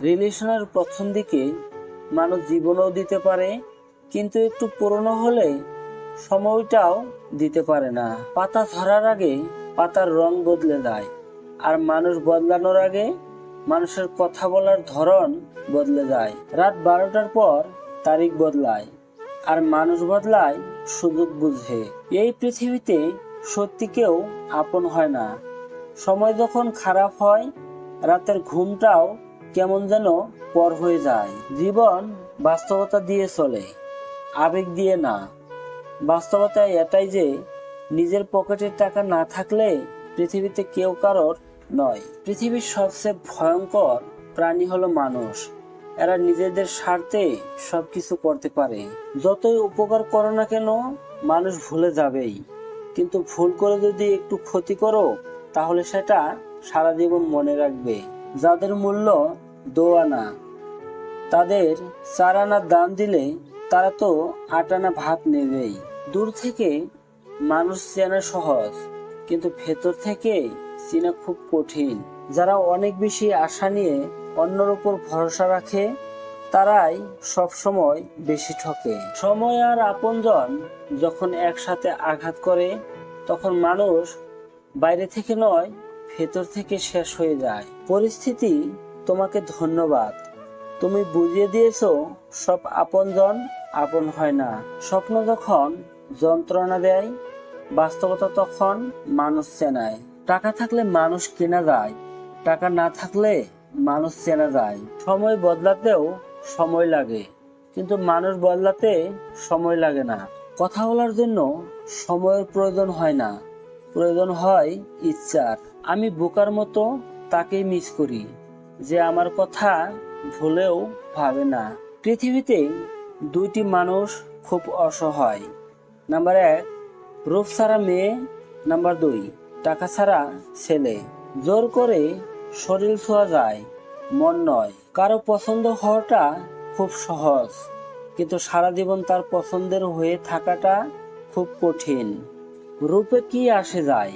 রিলেশনের প্রথম দিকে মানুষ জীবনও দিতে পারে, কিন্তু একটু পুরনো হলে সময়টাও দিতে পারে না। পাতা ধরার আগে পাতার রং বদলে যায়, আর মানুষ বদলানোর আগে মানুষের কথা বলার ধরন বদলে যায়। রাত 12টার পর তারিখ বদলায়, আর মানুষ বদলায় সুযোগ বুঝে। এই পৃথিবীতে সত্যি কেউ আপন হয় না। সময় যখন খারাপ হয়, রাতের ঘুমটাও কেমন যেন পর হয়ে যায়। জীবন বাস্তবতা দিয়ে চলে, আবেগ দিয়ে না। বাস্তবতা এটাই যে নিজের পকেটের টাকা না থাকলে পৃথিবীতে কেউ কারোর নয়। পৃথিবীর সবচেয়ে ভয়ঙ্কর প্রাণী হলো মানুষ। এরা নিজেদের স্বার্থে সবকিছু করতে পারে। যতই উপকার করো না কেন, মানুষ ভুলে যাবেই। কিন্তু ভুল করে যদি একটু ক্ষতি করো, তাহলে সেটা সারা জীবন মনে রাখবে। যাদের মূল্য 2 আনা, তাদের 4 আনার দাম দিলে তারা তো 8 আনা ভাগ নেবেই। দূর থেকে মানুষ চেনা সহজ, কিন্তু ভেতর থেকে চেনা খুব কঠিন। যারা অনেক বেশি আশা নিয়ে অন্যের উপর ভরসা রাখে, তারাই সব সময় বেশি ঠকে। সময় আর আপনজন যখন একসাথে আঘাত করে, তখন মানুষ বাইরে থেকে নয়, ভেতর থেকে শেষ হয়ে যায়। পরিস্থিতি তোমাকে ধন্যবাদ, তুমি বুঝিয়ে দিয়েছো সব আপনজন আপন হয় না। স্বপ্ন যখন যন্ত্রণা দেয়, বাস্তবতা তখন মানুষ চেনায়। টাকা থাকলে মানুষ কেনা যায়, টাকা না থাকলে মানুষ চেনা যায়। সময় বদলাতেও সময় লাগে, কিন্তু মানুষ বদলাতে সময় লাগে না। কথা বলার জন্য সময়ের প্রয়োজন হয় না, প্রয়োজন হয় ইচ্ছার। আমি বোকার মতো তাকেই মিস করি যে আমার কথা ভুলেও ভাবে না। পৃথিবীতে 2টি মানুষ খুব অসহায়। নাম্বার 1, রূপ ছাড়া মেয়ে। নাম্বার 2, টাকা ছাড়া ছেলে। জোর করে শরীর ছোঁয়া যায়, মন নয়। কারো পছন্দ হওয়াটা খুব সহজ, কিন্তু সারা জীবন তার পছন্দের হয়ে থাকাটা খুব কঠিন। রূপে কি আসে যায়,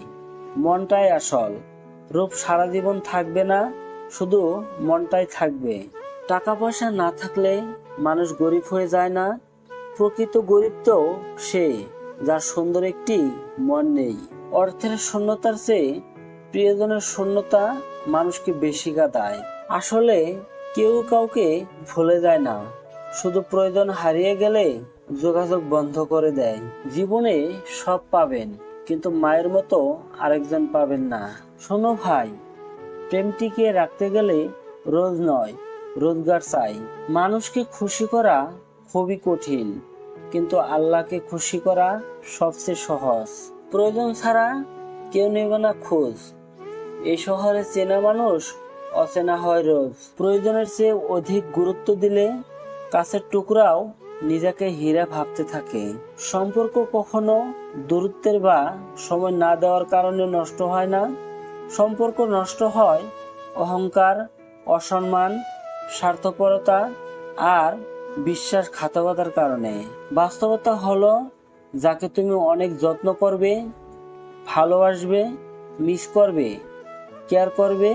মনটাই আসল। রূপ সারা জীবন থাকবে না, শুধু মনটাই থাকবে। টাকা পয়সা না থাকলে মানুষ গরিব হয়ে যায় না। প্রকৃত গরিব তো সে যার সুন্দর একটি মন নেই। অর্থের শূন্যতার চেয়ে প্রিয়জনের শূন্যতা মানুষকে বেশি কাঁদায়। আসলে কেউ কাউকে ভুলে যায় না, শুধু প্রয়োজন হারিয়ে গেলে যোগাযোগ বন্ধ করে দেয়। জীবনে সব পাবেন, কিন্তু মায়ের মতো আরেকজন পাবেন না। শোনো ভাই, প্রেম টিকিয়ে রাখতে গেলে রোজ নয়, রোজগার চাই। মানুষকে খুশি করা খুবই কঠিন, কিন্তু আল্লাহকে খুশি করা সবচেয়ে সহজ। প্রয়োজন ছাড়া কেউ নেবে না খোঁজ। এই শহরে চেনা মানুষ অচেনা হয় রোজ। প্রয়োজনের চেয়ে অধিক গুরুত্ব দিলে কাছের টুকরাও নিজেকে হীরা ভাবতে থাকে। সম্পর্ক কখনো দূরত্বের বা সময় না দেওয়ার কারণে নষ্ট হয় না। সম্পর্ক নষ্ট হয় অহংকার, অসম্মান, স্বার্থপরতা আর বিশ্বাসঘাতকতার কারণে। বাস্তবতা হলো, যাকে তুমি অনেক যত্ন করবে, ভালোবাসবে, মিস করবে, কেয়ার করবে,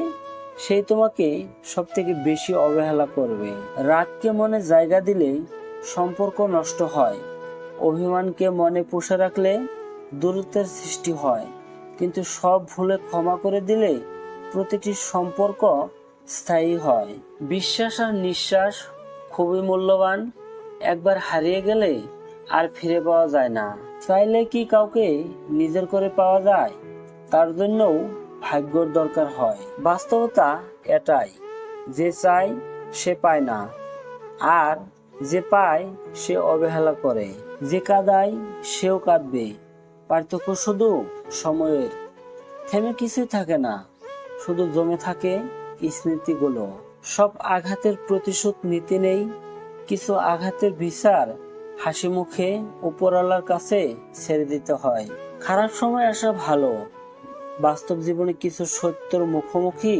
সেই তোমাকে সব থেকে বেশি অবহেলা করবে। রাগকে মনে জায়গা দিলে সম্পর্ক নষ্ট হয়। অভিমানকে মনে পুষে রাখলে দূরত্বের সৃষ্টি হয়। কিন্তু সব ভুলে ক্ষমা করে দিলে প্রতিটি সম্পর্ক স্থায়ী হয়। বিশ্বাস আর নিঃশ্বাস খুবই মূল্যবান। একবার হারিয়ে গেলে আর ফিরে পাওয়া যায় না। চাইলে কি কাউকে নিজের করে পাওয়া যায়? তার জন্যও ভাগ্যর দরকার হয়। বাস্তবতা এটাই, যে চায় সে পায় না, আর যে পায় সে অবহেলা করে। যে কাঁদায় সেও কাঁদবে। পার্থক্য শুধু সময়ের। থেমে কিছুই থাকে না, শুধু জমে থাকে স্মৃতিগুলো। সব আঘাতের প্রতিশোধ নিতে নেই, কিছু আঘাতের বিচার হাসি মুখে উপরওয়ালার কাছে ছেড়ে দিতে হয়। খারাপ সময় আসা ভালো, বাস্তব জীবনে কিছু সত্যের মুখোমুখি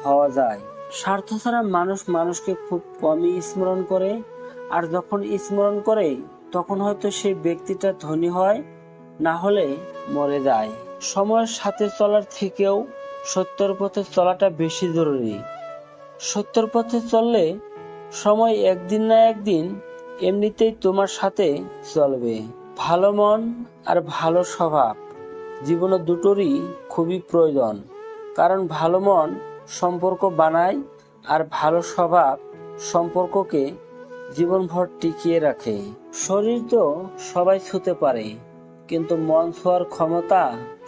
হওয়া যায়। স্বার্থ ছাড়া মানুষ মানুষকে খুব কমই স্মরণ করে, আর যখন স্মরণ করে তখন হয়তো সেই ব্যক্তিটা ধনী হয়, না হলে মরে যায়। সময়ের সাথে চলার থেকেও সত্যের পথে চলাটা বেশি জরুরি। সত্যের পথে চললে সময় একদিন না একদিন এমনিতেই তোমার সাথে চলবে। ভালো মন আর ভালো স্বভাব জীবনে দুটোরই খুবই প্রয়োজন, কারণ ভালো মন সম্পর্ক বানায় আর ভালো স্বভাব সম্পর্ককে জীবনভর টিকিয়ে রাখে। শরীর তো সবাই ছুঁতে পারে, কিন্তু মন ছোঁয়ার ক্ষমতা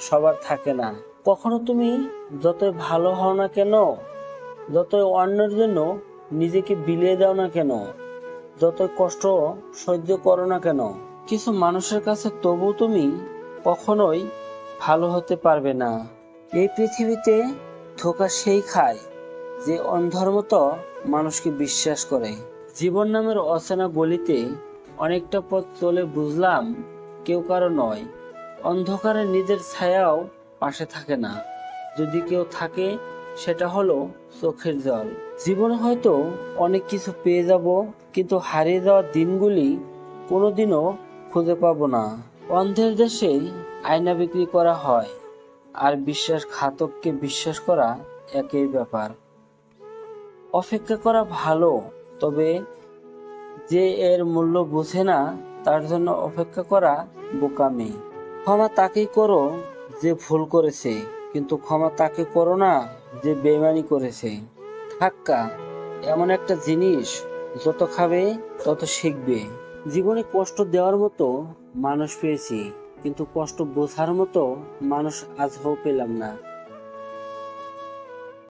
সবার থাকে না। কখনো তুমি যতই ভালো হও না কেন, যতই অন্যের জন্য নিজেকে বিলিয়ে দাও না কেন, যতই কষ্ট সহ্য করো না কেন, কিছু মানুষের কাছে তবু তুমি কখনোই ভালো হতে পারবে না। এই পৃথিবীতে ধোঁকা সেই খায় যে অন্ধর মতো মানুষকে বিশ্বাস করে। জীবন নামের অচেনা গলিতে অনেকটা পথ চলে বুঝলাম কেউ কারো নয়। অন্ধকারে নিজের ছায়াও পাশে থাকে না, যদি কেউ থাকে সেটা হলো চোখের জল। জীবনে হয়তো অনেক কিছু পেয়ে যাব, কিন্তু হারিয়ে যাওয়া দিনগুলি কোনোদিনও খুঁজে পাবো না। অন্ধের দেশে আয়না বিক্রি করা হয়, আর বিশ্বাসঘাতককে বিশ্বাস করা একই ব্যাপার। অপেক্ষা করা ভালো, তবে যে এর মূল্য বোঝে না তার জন্য অপেক্ষা করা বোকামি। ক্ষমা তাকেই করো যে ভুল করেছে, কিন্তু ক্ষমা তাকে করো না যে বেইমানি করেছে। ধাক্কা এমন একটা জিনিস, যত খাবে তত শিখবে। জীবনে কষ্ট দেওয়ার মতো মানুষ পেয়েছি, কিন্তু কষ্ট বোঝার মতো মানুষ আজও পেলাম না।